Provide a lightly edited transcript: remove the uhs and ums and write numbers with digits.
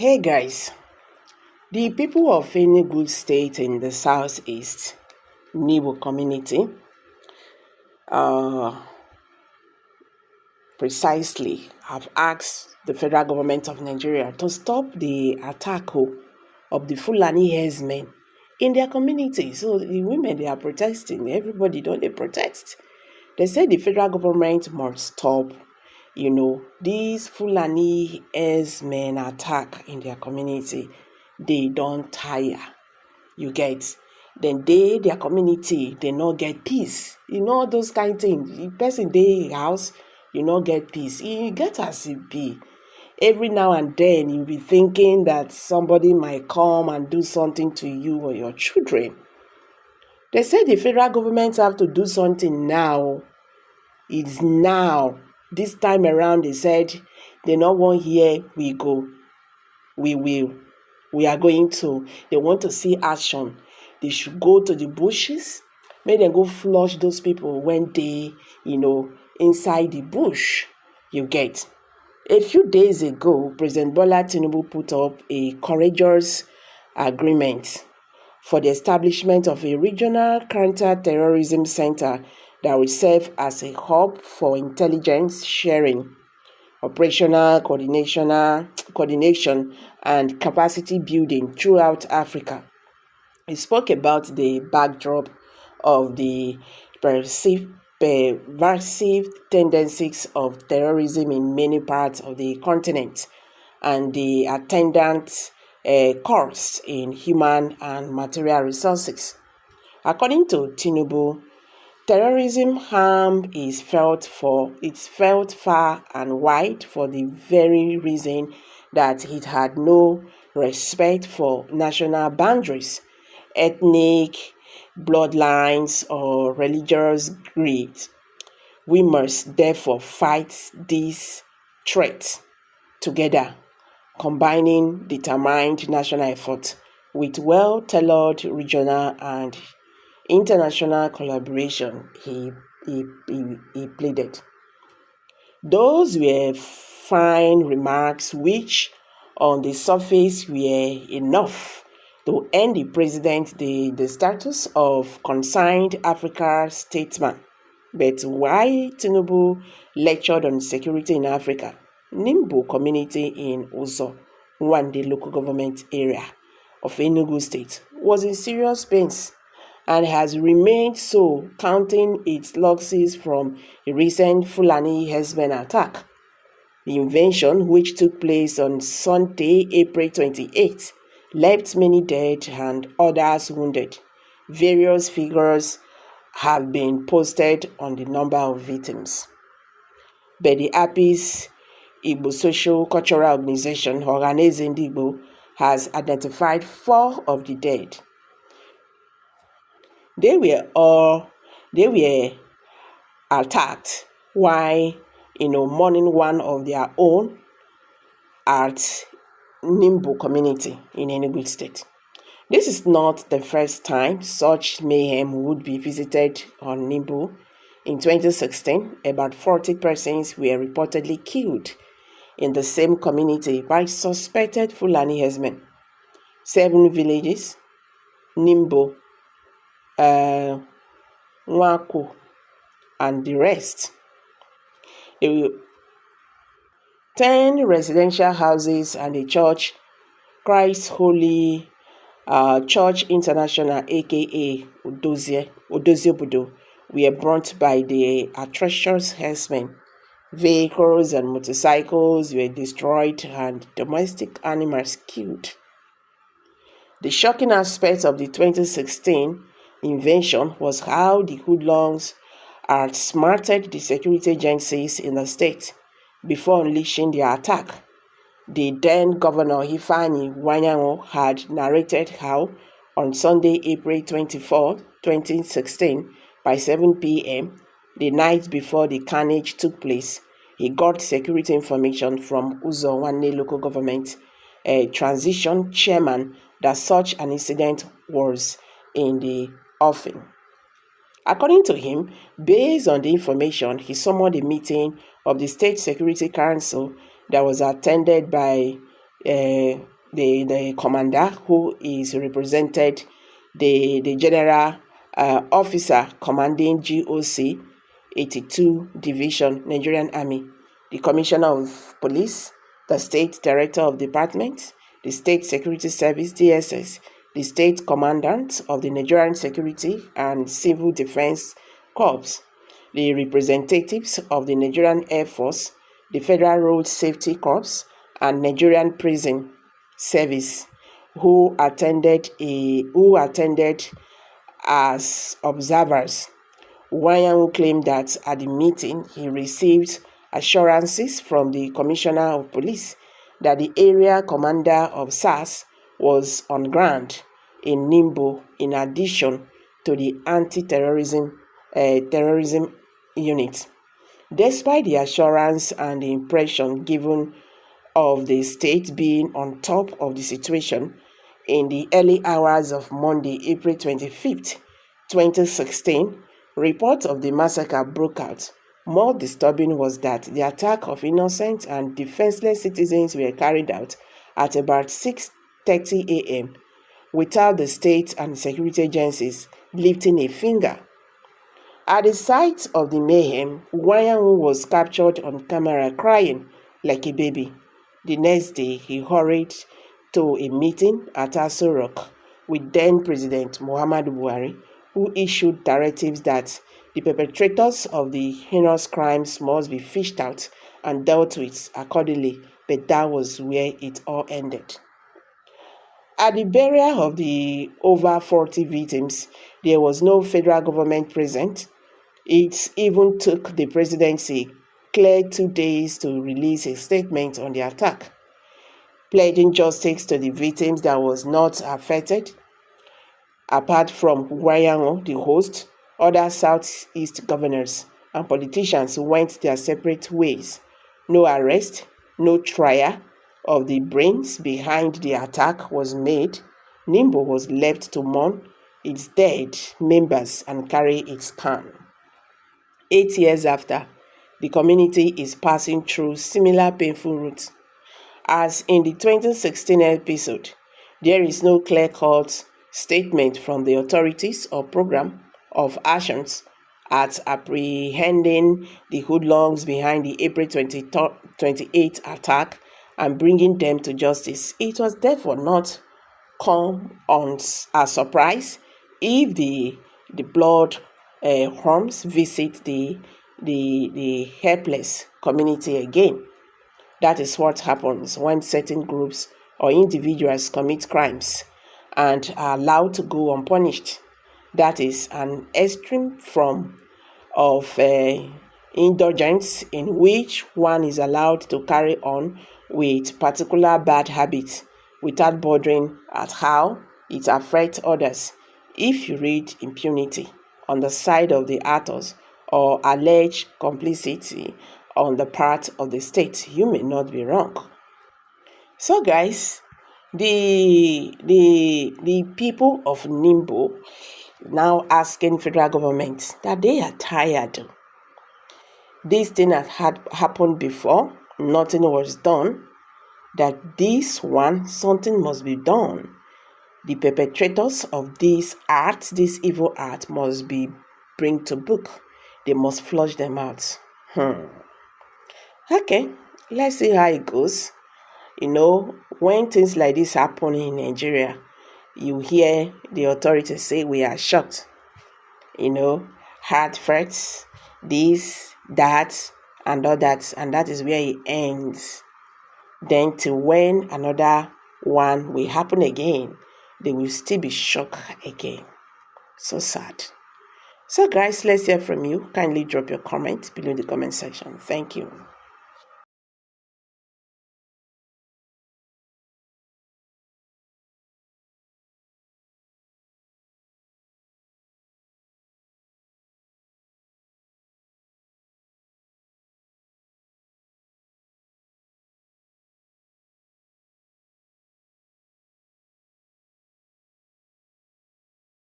Hey guys, the people of Enugu state in the southeast, Nimbo community, uh, precisely have asked the federal government of Nigeria to stop the attack of the Fulani Herdsmen in their community. So the women, they are protesting. Everybody don't they protest. They say the federal government must stop these Fulani herdsmen attack in their community. They don't tire. You get. Then their community, they not get peace. Those kind of things. The person dey house, you not get peace. You get as it be. Every now and then you'll be thinking that somebody might come and do something to you or your children. They say the federal government have to do something now. It's now. This time around, they said they not want here we go. We will. We are going to. They want to see action. They should go to the bushes. Make them go flush those people when they, inside the bush. You get. A few days ago, President Bola Tinubu put up a courageous agreement for the establishment of a regional counter-terrorism center that will serve as a hub for intelligence sharing, operational coordination, and capacity building throughout Africa. He spoke about the backdrop of the pervasive tendencies of terrorism in many parts of the continent and the attendant cost in human and material resources. According to Tinubu, terrorism harm is felt far and wide for the very reason that it had no respect for national boundaries, ethnic bloodlines, or religious creed. We must therefore fight these threats together, combining determined national effort with well-tailored regional and international collaboration, he pleaded. Those were fine remarks which on the surface were enough to earn the president the status of concerned Africa statesman. But why Tinubu lectured on security in Africa, Nimbo community in Uzo, Wande local government area of Enugu state, was in serious pains and has remained so, counting its losses from a recent Fulani herdsmen attack. The invasion, which took place on Sunday, April 28th, left many dead and others wounded. Various figures have been posted on the number of victims. But the APIS Igbo Social Cultural Organization, Organizing Igbo, has identified 4 of the dead. They were attacked while mourning one of their own at Nimbo community in Enugu state. This is not the first time such mayhem would be visited on Nimbo. In 2016, about 40 persons were reportedly killed in the same community by suspected Fulani herdsmen. 7 villages, Nimbo, Waku, and the rest. 10 residential houses and a church, Christ Holy Church International, aka Odoziobodo, were burnt by the atrocious herdsmen. Vehicles and motorcycles were destroyed and domestic animals killed. The shocking aspect of the 2016 invasion was how the hoodlums outsmarted the security agencies in the state before unleashing their attack. The then Governor Ifeanyi Wanyango had narrated how on Sunday, April 24, 2016, by 7 p.m., the night before the carnage took place, he got security information from Uzo Nwanne local government, a transition chairman, that such an incident was in the offing. According to him, based on the information, he summoned a meeting of the State Security Council that was attended by the commander, who is represented the general officer commanding GOC 82 Division, Nigerian Army, the Commissioner of Police, the State Director of Department, the State Security Service, DSS, the State Commandant of the Nigerian Security and Civil Defense Corps, the representatives of the Nigerian Air Force, the Federal Road Safety Corps, and Nigerian Prison Service, who attended as observers. Wanyanwu claimed that at the meeting he received assurances from the Commissioner of Police that the area commander of SARS was on ground in Nimbo in addition to the anti-terrorism terrorism unit. Despite the assurance and the impression given of the state being on top of the situation, in the early hours of Monday, April 25th, 2016, reports of the massacre broke out. More disturbing was that the attack of innocent and defenseless citizens were carried out at about 6:30 a.m. without the state and security agencies lifting a finger. At the site of the mayhem, Wanyanwu was captured on camera crying like a baby. The next day, he hurried to a meeting at Aso Rock with then President Muhammadu Buhari, who issued directives that the perpetrators of the heinous crimes must be fished out and dealt with accordingly, but that was where it all ended. At the burial of the over 40 victims, there was no federal government present. It even took the presidency clear 2 days to release a statement on the attack, pledging justice to the victims that was not affected. Apart from Wanyanwu, the host, other Southeast governors and politicians went their separate ways. No arrest, no trial of the brains behind the attack was made. Nimbo was left to mourn its dead members and carry its can. 8 years after, the community is passing through similar painful routes. As in the 2016 episode, there is no clear-cut statement from the authorities or program of actions at apprehending the hoodlums behind the April 28 attack and bringing them to justice. It was therefore not come on a surprise if the blood horns visit the helpless community again. That is what happens when certain groups or individuals commit crimes and are allowed to go unpunished. That is an extreme form of indulgence in which one is allowed to carry on with particular bad habits without bothering at how it affects others. If you read impunity on the side of the actors or alleged complicity on the part of the state, you may not be wrong. So guys, the people of Nimbo now asking federal government that they are tired. This thing had happened before, nothing was done. That this one, something must be done. The perpetrators of this evil act must be bring to book. They must flush them out. Okay, let's see how it goes. When things like this happen in Nigeria, you hear the authorities say we are shocked. Hard threats, this, that, and all that, and that is where it ends. Then till when another one will happen again, they will still be shocked again. So sad. So guys, let's hear from you. Kindly drop your comment below in the comment section. Thank you.